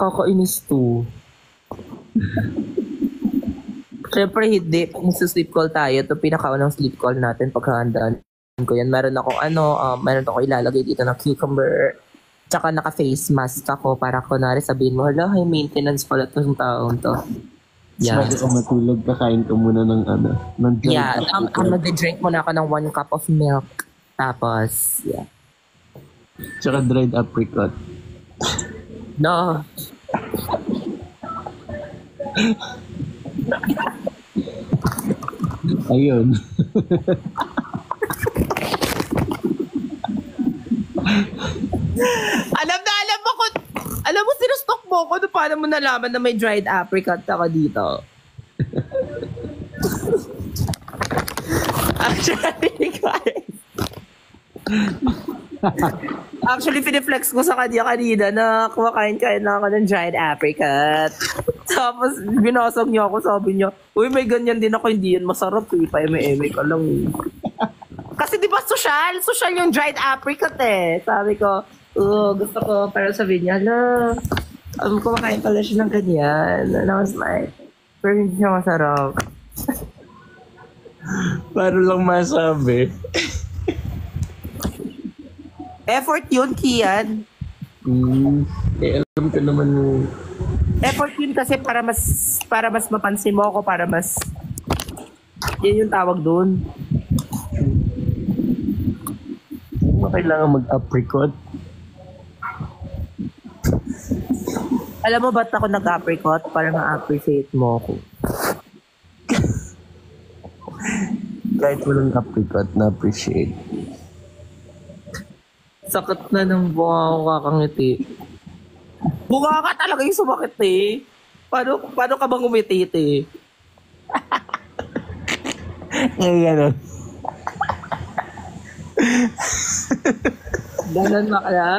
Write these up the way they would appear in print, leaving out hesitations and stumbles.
Kakainis to. Siyempre hindi. Kung sa sleep call tayo, ito pinakaunang sleep call natin pagkahandaan ko yan. Meron akong ilalagay dito na cucumber. Tsaka naka-face mask ako para kunwari sabihin mo, hala, high maintenance pala itong taong to. Yeah. Bago ka matulog, kakain ka muna ng yeah, mag-drink muna ako ng 1 cup of milk. Tapos, yeah. Tsaka dried apricot. No. Ayun. Alam mo, sinustok mo ko. Paano mo nalaman na may dried apricot ako dito? Actually, piniflex ko sa kanya kanina na kumakain na ako ng dried apricot. Tapos, binasag niya ako, sabi niya, uy, may ganyan din ako, hindi yan masarap. Pa-eme-eme ka lang. Kasi di ba social yung dried apricot eh. Sabi ko, gusto ko, pero sabi niya, hala, kumakain pala siya ng ganyan. And I was like, pero hindi siya masarap. Para lang masabi. Effort yun, Kian. Alam ko naman yung... Effort yun kasi para mas mapansin mo ako, para mas... Yan yung tawag doon. Hindi mo kailangan mag-apricot. Alam mo ba't ako nag-apricot? Para ma-appreciate mo ako. Kahit walang apricot, na-appreciate. Sakit na ng bunga ko kakangiti. Bunga ka talaga yung sumakit eh. Paano ka bang umitit eh? Ngayon gano'n. Ganon na kaya?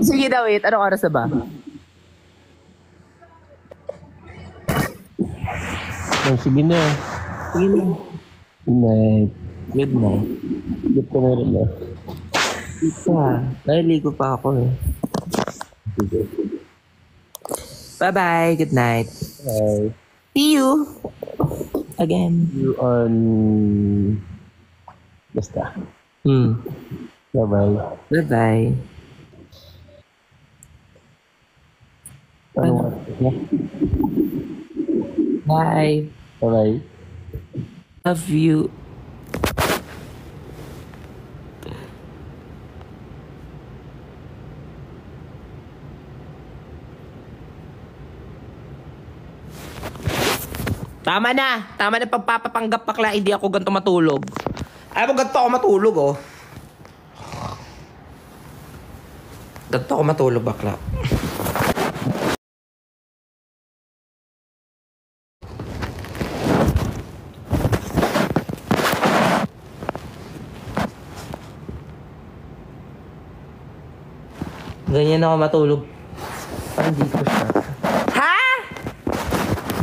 Sige na, wait. Anong oras na ba? Sige na. Sige na. Good night. Good night. Good ka na rin na. Isa. Naliligo pa ako eh. Bye-bye. Good night. Bye. See you. Again. See you on... Basta. Bye-bye. Bye-bye. Bye. Bye-bye. Love you. Tama na. Tama na pagpapapanggap bakla. Hindi ako ganito matulog. Ay mo ganito ako matulog oh. Ganito ako matulog bakla. Ganyan ako matulog. Parang dito siya. Ha?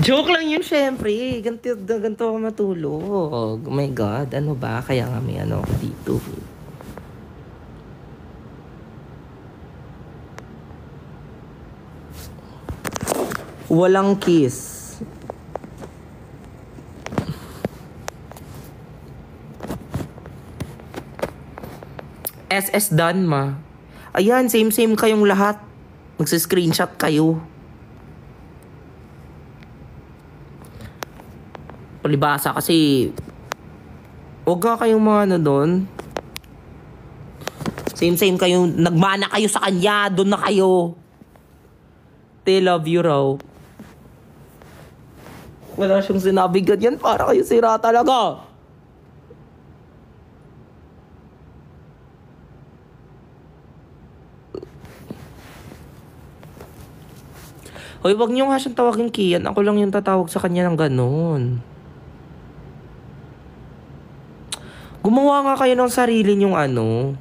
Joke lang yun, syempre. Ganito ako matulog. Oh my God. Ano ba? Kaya nga may ano dito. Walang kiss. SS Danma. Ayan, same kayong lahat. Magsa-screenshot kayo. Palibasa kasi huwag nga kayong mga ano doon. Same kayong nagmana kayo sa kanya. Doon na kayo. They love you raw. Wala siyang sinabi ganyan. Para kayo sira talaga. Hoy, wag niyo nga siyang tawagin Kian. Ako lang yung tatawag sa kanya ng ganun. Gumawa nga kayo ng sarili niyong ano.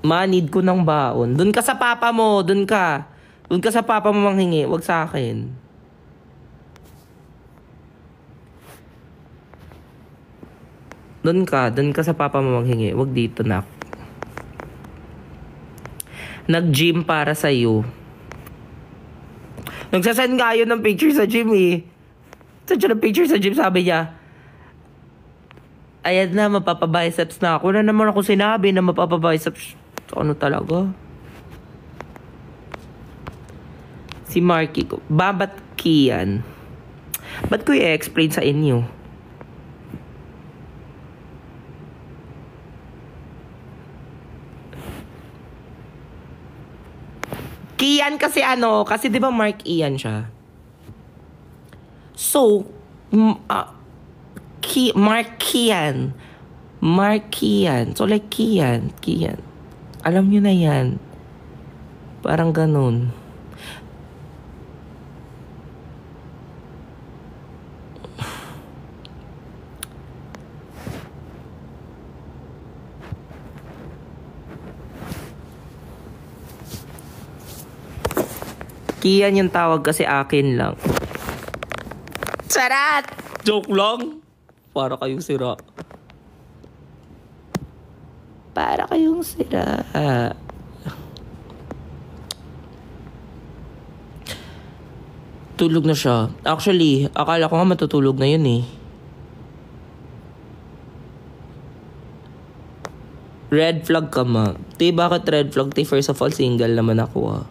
Need ko ng baon. Doon ka sa papa mo. Doon ka sa papa mo manghingi. Wag sa akin. Doon ka sa papa mo maghingi. Wag dito, nak. Nag-gym para sa'yo. Nagsasend nga yun ng picture sa gym eh. Send siya ng picture sa gym, sabi niya, ayan na, mapapabiceps na ako. Wala naman ako sinabi na mapapabiceps. Ano talaga? Si Marky ko. Babat Kian. Ba't ko i-explain sa inyo? Kian kasi kasi di ba Mark Ian siya? So, Mark Kian. Mark Kian. So like Kian. Alam nyo na yan. Parang ganun. Kian yung tawag kasi akin lang. Charat! Joke lang. Para kayong sira. Para kayong sira. Tulog na siya. Actually, akala ko nga matutulog na yun eh. Red flag ka ma. Ti, bakit red flag? Ti, first of all, single naman ako ah.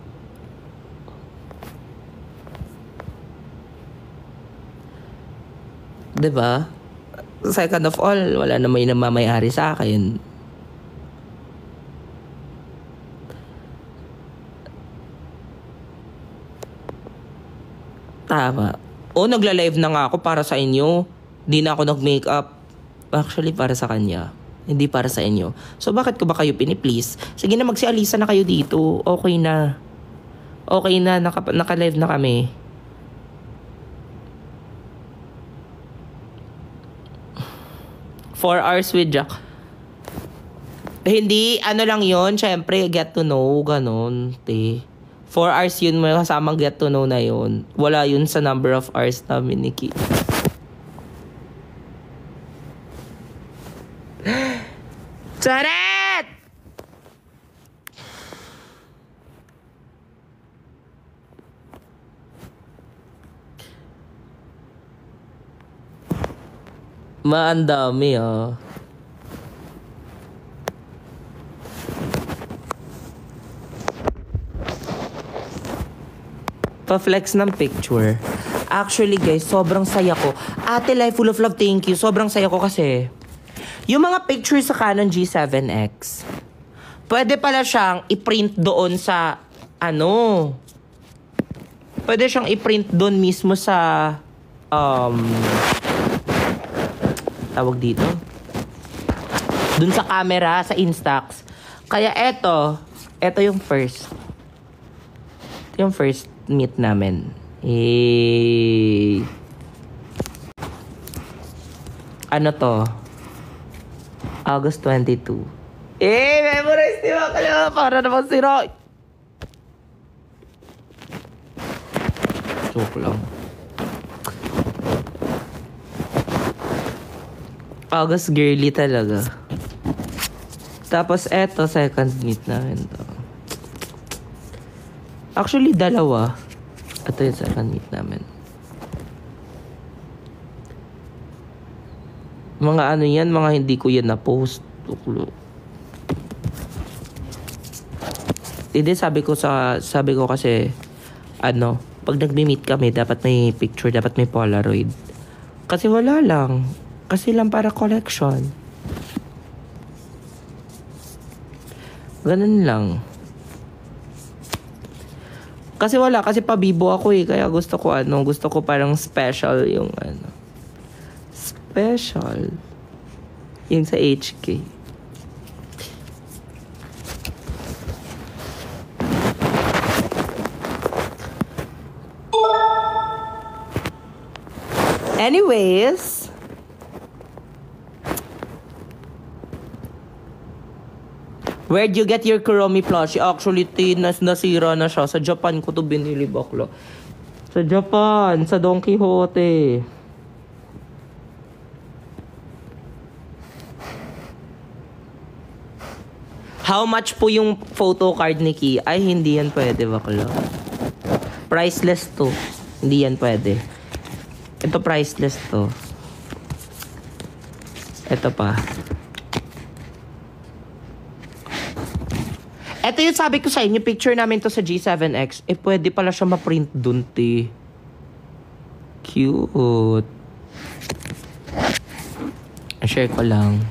Diba? Second of all, wala na may namamayari sa akin. Tama. O, nagla-live na nga ako para sa inyo. Di na ako nag-makeup. Actually, para sa kanya. Hindi para sa inyo. So, bakit ko ba kayo piniplease? Sige na, magsialisa na kayo dito. Okay na. Okay na, naka-live na kami. Four hours with Jack. Hindi, lang yun. Siyempre, get to know. Ganon, te. 4 hours yun, may kasamang get to know na yun. Wala yun sa number of hours namin ni Ki. Charet! Maandami ah. Pa-flex ng picture. Actually guys, sobrang saya ko. Ate Life Full of Love, thank you. Sobrang saya ko kasi yung mga picture sa Canon G7X, pwede pala siyang i-print doon sa pwede siyang i-print doon mismo sa tawag dito, dun sa camera, sa Instax. Kaya eto yung first meet namin. Ano to? August 22. Memorize di ba kayo? Para naman si Roy. Joke lang. August girly talaga. Tapos eto, second meet namin to. Actually, dalawa. Ito yung second meet namin. Mga yan, mga hindi ko yan na-post. Hindi, sabi ko kasi, pag nagme-meet kami, dapat may picture, dapat may Polaroid. Kasi wala lang. Kasi lang para collection. Ganun lang. Kasi kasi pabibo ako eh. Kaya gusto ko parang special yung Special. Yung sa HK. Anyways, where'd you get your Kuromi plushie? Actually, nasira na siya. Sa Japan ko to binili, bakla. Sa Japan, sa Don Quixote. How much po yung photo card ni Key? Ay, hindi yan pwede, bakla. Priceless to. Hindi yan pwede. Ito priceless to. Ito pa. Ito yung sabi ko sa inyo, picture namin to sa G7X. Eh, pwede pala siya ma-print dun, te. Cute. Share ko lang.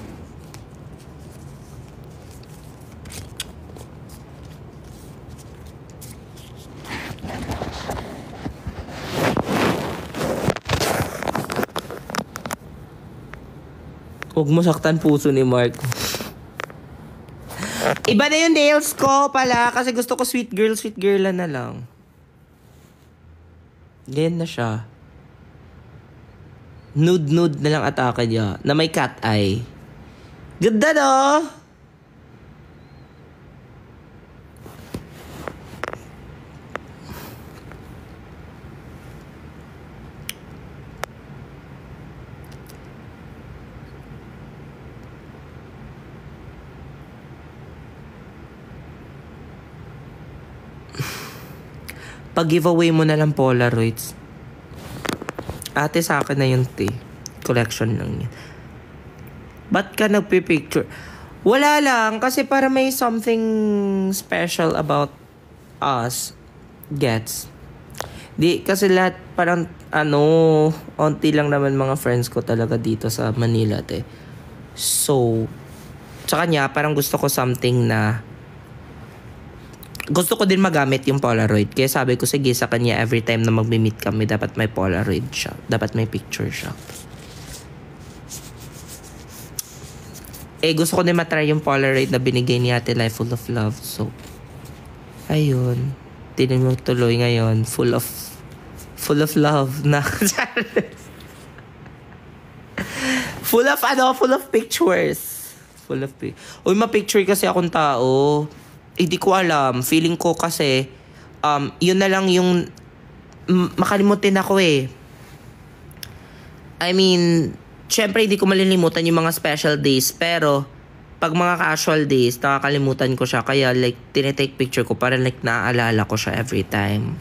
Huwag mo saktan puso ni Mark. Iba na yung nails ko pala kasi gusto ko sweet girl na lang. Ganyan na siya. Nude na lang atake niya na may cat eye. Ganda no? Pag-giveaway mo na lang Polaroids. Ate, sa akin na yun, te. Collection lang yan. Ba't ka nagpipicture? Wala lang. Kasi para may something special about us. Gets. Di, kasi lahat parang, onti lang naman mga friends ko talaga dito sa Manila, te. So, sa kanya, parang gusto ko something na gusto ko din magamit yung Polaroid. Kaya sabi ko, sige, sa kanya, every time na mag-meet kami, dapat may Polaroid siya. Dapat may picture siya. Eh, gusto ko din matry yung Polaroid na binigay ni Ate Life Full of Love. So, ayun. Tinan mo tuloy ngayon. Full of love na. Full of pictures. Uy, ma-picture kasi akong tao. Hindi ko alam. Feeling ko kasi, yun na lang yung makalimutin ako eh. I mean, syempre hindi ko malilimutan yung mga special days. Pero, pag mga casual days, nakakalimutan ko siya. Kaya like, tinitake picture ko para like naaalala ko siya every time.